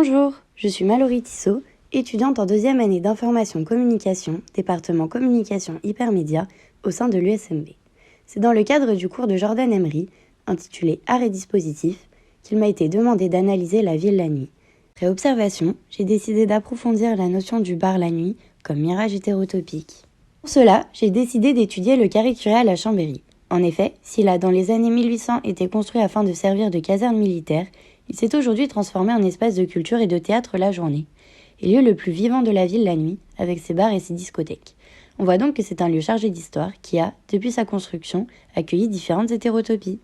Bonjour, je suis Mallory Tissot, étudiante en deuxième année d'information communication, département communication hypermédia au sein de l'USMB. C'est dans le cadre du cours de Jordan Emery, intitulé Art et dispositif, qu'il m'a été demandé d'analyser la ville la nuit. Après observation, j'ai décidé d'approfondir la notion du bar la nuit comme mirage hétérotopique. Pour cela, j'ai décidé d'étudier le carré curé à la Chambéry. En effet, s'il a dans les années 1800 été construit afin de servir de caserne militaire, il s'est aujourd'hui transformé en espace de culture et de théâtre la journée, et lieu le plus vivant de la ville la nuit, avec ses bars et ses discothèques. On voit donc que c'est un lieu chargé d'histoire qui a, depuis sa construction, accueilli différentes hétérotopies.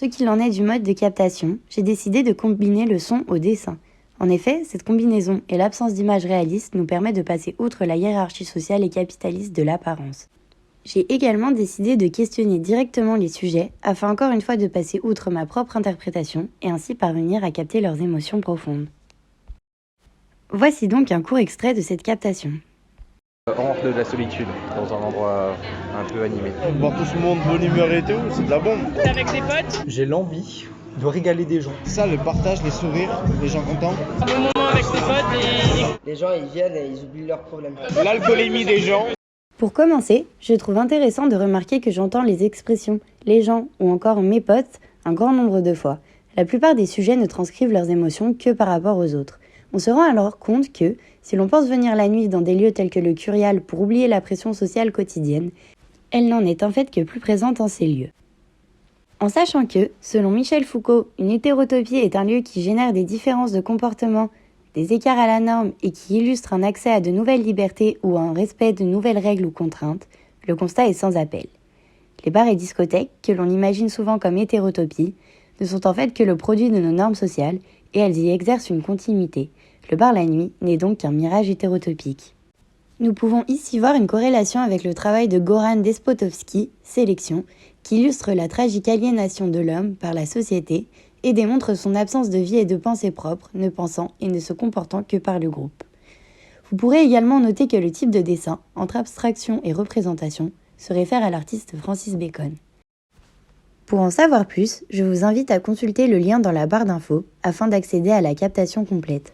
Ce qu'il en est du mode de captation, j'ai décidé de combiner le son au dessin. En effet, cette combinaison et l'absence d'images réalistes nous permet de passer outre la hiérarchie sociale et capitaliste de l'apparence. J'ai également décidé de questionner directement les sujets afin encore une fois de passer outre ma propre interprétation et ainsi parvenir à capter leurs émotions profondes. Voici donc un court extrait de cette captation. On rentre de la solitude dans un endroit un peu animé. Voir tout ce monde bonne humeur et tout, c'est de la bombe. Avec des potes, J'ai l'envie de régaler des gens. Ça, le partage, les sourires, les gens contents. le moment avec des potes Les gens ils viennent et ils oublient leurs problèmes. L'alcoolémie des gens. Pour commencer, je trouve intéressant de remarquer que j'entends les expressions « les gens » ou encore « mes potes » un grand nombre de fois. La plupart des sujets ne transcrivent leurs émotions que par rapport aux autres. On se rend alors compte que, si l'on pense venir la nuit dans des lieux tels que le Curial pour oublier la pression sociale quotidienne, elle n'en est en fait que plus présente en ces lieux. En sachant que, selon Michel Foucault, une hétérotopie est un lieu qui génère des différences de comportement, des écarts à la norme et qui illustre un accès à de nouvelles libertés ou un respect de nouvelles règles ou contraintes, le constat est sans appel. Les bars et discothèques, que l'on imagine souvent comme hétérotopies, ne sont en fait que le produit de nos normes sociales et elles y exercent une continuité. Le bar la nuit n'est donc qu'un mirage hétérotopique. Nous pouvons ici voir une corrélation avec le travail de Goran Despotovski, Sélection, qui illustre la tragique aliénation de l'homme par la société et démontre son absence de vie et de pensée propre, ne pensant et ne se comportant que par le groupe. Vous pourrez également noter que le type de dessin, entre abstraction et représentation, se réfère à l'artiste Francis Bacon. Pour en savoir plus, je vous invite à consulter le lien dans la barre d'infos afin d'accéder à la captation complète.